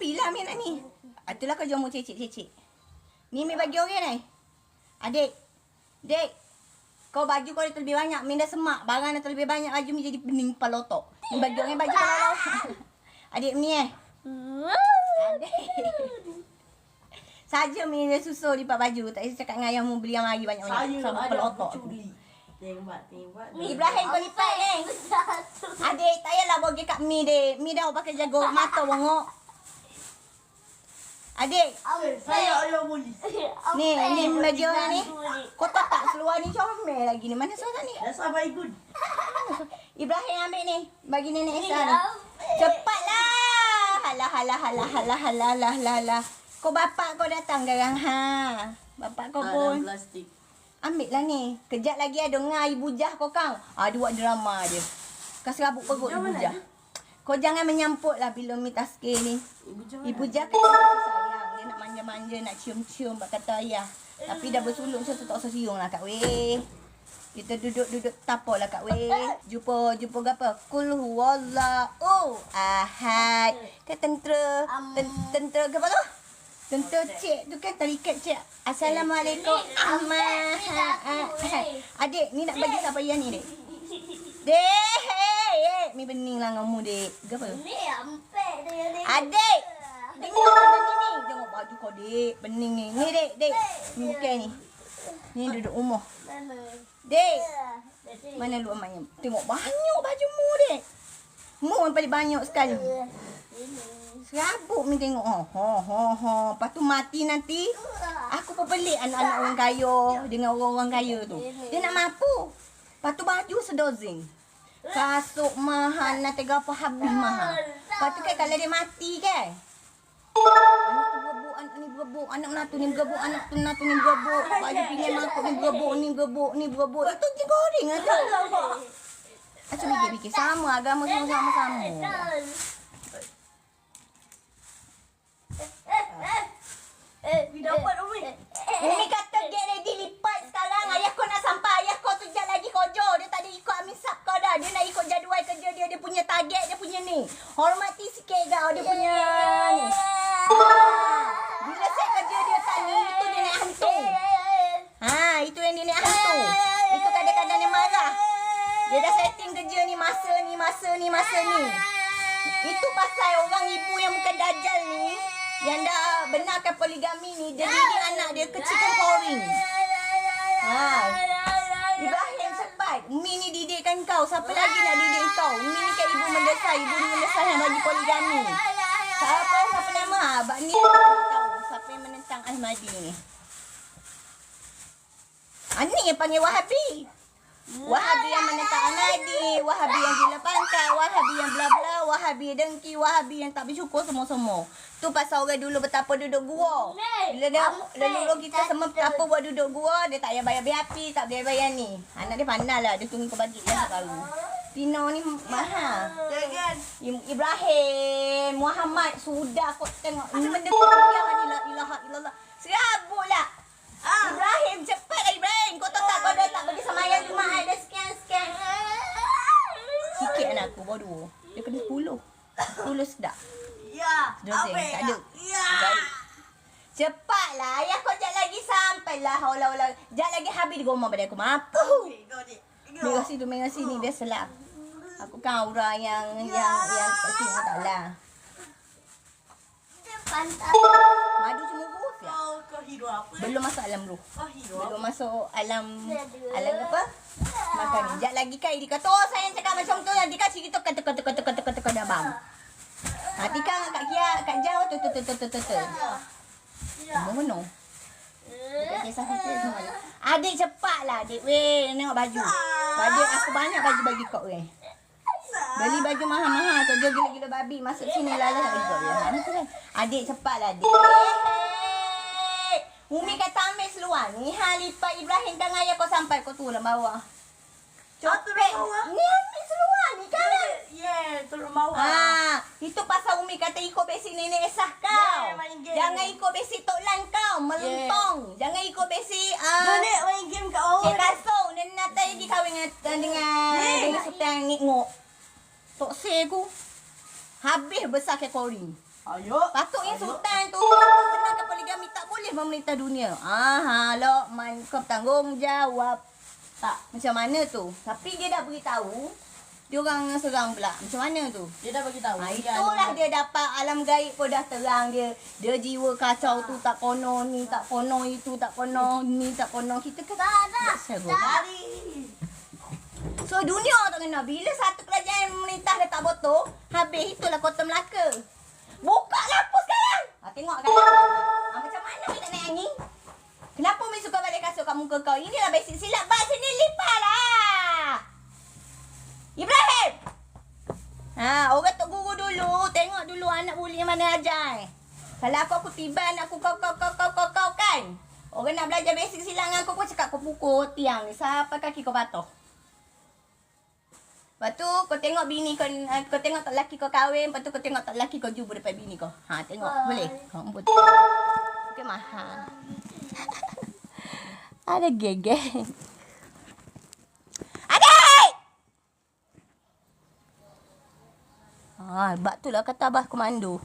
Rapi lah Mi nak ni. Itulah kau jom cecik-cecik. Ni Mi bagi orang ni. Adik. Dek. Kau baju kau dah terlebih banyak. Mi dah semak. Barang dah terlebih banyak. Baju Mi jadi pening kepala otak. Mi bagi orang baju kau. Adik Mi Adik. Saja Mi dia susul lipat baju. Tak payah cakap dengan ayah mu beli yang lagi banyak-banyak. Sama kepala otak aku. Tembak. Ibrahim kau lipat ni. Adik, tak payahlah bagi kat Mi dek. Mi dah pakai jaga mata bongok. Adik. Saya ayah polis. Ni baju orang ni. Kau tahu tak seluar ni comel lagi ni. Mana seluar ni? That's how I good. Ibrahim ambil ni. Bagi nenek Esa ni. Cepatlah. Halah. Kau bapak kau datang garang ha. Bapak kau pun. Plastik. Ambil lah ni. Kejap lagi ada ngah ibu jah kau kang. Dia buat drama dia. Kau serabut perut ibu jah. Kau jangan menyampuk lah bila Mi taskir ni. Ibu jah kata sayang. Dia nak manja-manja, nak cium-cium, kata ayah. Tapi dah bersulung, so tak usah cium lah Kak Weh. Kita duduk tapau lah Kak Weh. Jumpa apa? Kul huwallahu ahad. Kan tentera ke apa tu? Tentera cik tu kan tarikat cik. Assalamualaikum. Adik, ni nak bagi siapa ayah ni dek? Dek, Mi bening lah dengan mu dek. Apa? Ni ampek dia ni. Adik. Ni. Tengok baju kau dek. Bening ni. Ni dek. Ni bukan ni. Ni duduk rumah. Dek. Mana lu amatnya? Tengok banyak baju mu dek. Mu yang paling banyak sekali. Serabut Mi tengok. Lepas tu mati nanti. Aku pun pelik anak-anak orang kaya dengan orang-orang kaya tu. Dia nak mampu. Lepas tu baju sedozing. Kasut mahal nak tega apa habis mahal. Lepas tu kan kalau dia mati kan. Anak tu berebut, anak menatu ni berebut, anak tu menatu ni berebut. Baju pinggan mangkuk ni berebut. Itu dia goreng aja. Macam fikir-fikir sama agama sama-sama. Dapat Umi. Umi kata get ready lipat sekarang. Ayah kau nak sampai. Ayah kau tu jap lagi kojo. Dia tak ada ikut amisap kau dah. Dia nak ikut jadual kerja dia. Dia punya target. Dia punya ni. Hormati sikit kau. Dia punya ni. Bila set kerja dia tak ni. Itu dia naik hantu. Itu yang dia naik hantu. Itu kadang-kadang dia marah. Dia dah setting kerja ni. Masa ni. Itu pasal orang ibu yang bukan dajal ni. Yang dah benarkan poligami ni, dia didik anak dia kecilkan pouring. Ibrahim cepat. Umi ni didikkan kau. Siapa lagi nak didik kau? Umi ni kan ibu mendesai. Ibu ni mendesai yang bagi poligami. Siapa nama? Abang ni tahu siapa yang menentang Ahmadi ni. Ni yang panggil Wahabi. Wahabi yang menentang Ahmadi, Wahabi yang gila pangkat, Wahabi yang bla-bla, Wahabi yang dengki, Wahabi yang tak bersyukur semua-semua. Tu pasal orang dulu betapa duduk gua. Bila dia leluhur kita semua betapa buat duduk gua, dia tak payah bayar BAP, tak payah bayar ni. Anak dia pandai lah, dia tunggu kau bagi dia baru. Tino ni mahal. Ibrahim, Muhammad, sudah kau tengok. Ni benda kau ya la ilaha illallah. Serabutlah. Ibrahim, cepatlah Ibrahim. Kau tahu tak kau dah tak bagi sembahyang Jumaat ada sekian. Sikit anak aku baru 2. Dia kena 10. 10 sedap. Ya. Dosing, tak ada. Baik. Cepatlah. Ayah kau jap lagi sampailah. Haulah. Jap lagi habis di rumah pada aku. Mampu. Merah sini. Biasalah. Aku kan aura yang tak tengok taklah. Madu cemuru ya. Kau hidup apa? Belum masuk alam roh. Kau hidup Belum masuk alam apa? Makan ni. Sekejap lagi kan dia kata, sayang cakap macam tu. Dia kasi kita kata dah bang. Tika kat Kia, kat jauh tu. Mana? Dekat kisah kita semua. Adik cepatlah adik. Weh, tengok baju. Baju aku banyak baju bagi kau weh. Beli baju mahal-mahal kau jual gila-gila babi. Masuk sini lalas tak ikut dia. Mana tu kan? Adik cepatlah adik. Umi kata ambil seluar ni. Lipat Ibrahim dan ayah kau sampai kau turun bawah. Copet. Ni ambil seluar ni kan? turun bawah. Itu pasal Umi kata ikut basic nenek Esah kau. Jangan ikut basic Tok Lan kau. Melentong. Jangan ikut basic Nenek main game kat bawah. Cik Kasong. Nenek Nata lagi kahwin dengan Sultan Ngik Ngok. Tok Se ku. Habis besar ke kori. Ayo. Patutnya sultan tu benarkan poligami tak boleh memerintah dunia. Lokman kau bertanggungjawab. Tak, macam mana tu? Tapi dia dah beritahu. Dia orang serang pula. Macam mana tu? Dia dah bagi tahu. Itulah dia dapat alam gaib pun dah terang dia. Dia jiwa kacau tu tak kono ni, tak kono itu, tak kono ni, tak kono. Kita kan tak serut. Dari. So dunia tak kena. Bila satu kerajaan memerintah dah tak botol, habis itulah kota Melaka. Buka lampu sekarang. Tengok kan. Macam mana ni tak naik angin? Kenapa Umi suka balik kasut kat muka kau? Inilah basic silap. Bas sini lipat lah. Ibrahim. Orang tok guru dulu. Tengok dulu anak buli mana ajar. Kalau aku tiban aku kau kan. Orang nak belajar basic silap dengan aku cakap kau pukul tiang ni sampai kaki kau batuh. Lepas tu kau tengok bini kau, kau tengok tak lelaki kau kahwin, lepas tu kau tengok tak lelaki kau jumpa depan bini kau. Tengok boleh. Kau emput. Okey mahal. Ada geng-geng. Adik! Bak tu lah kata abah komando.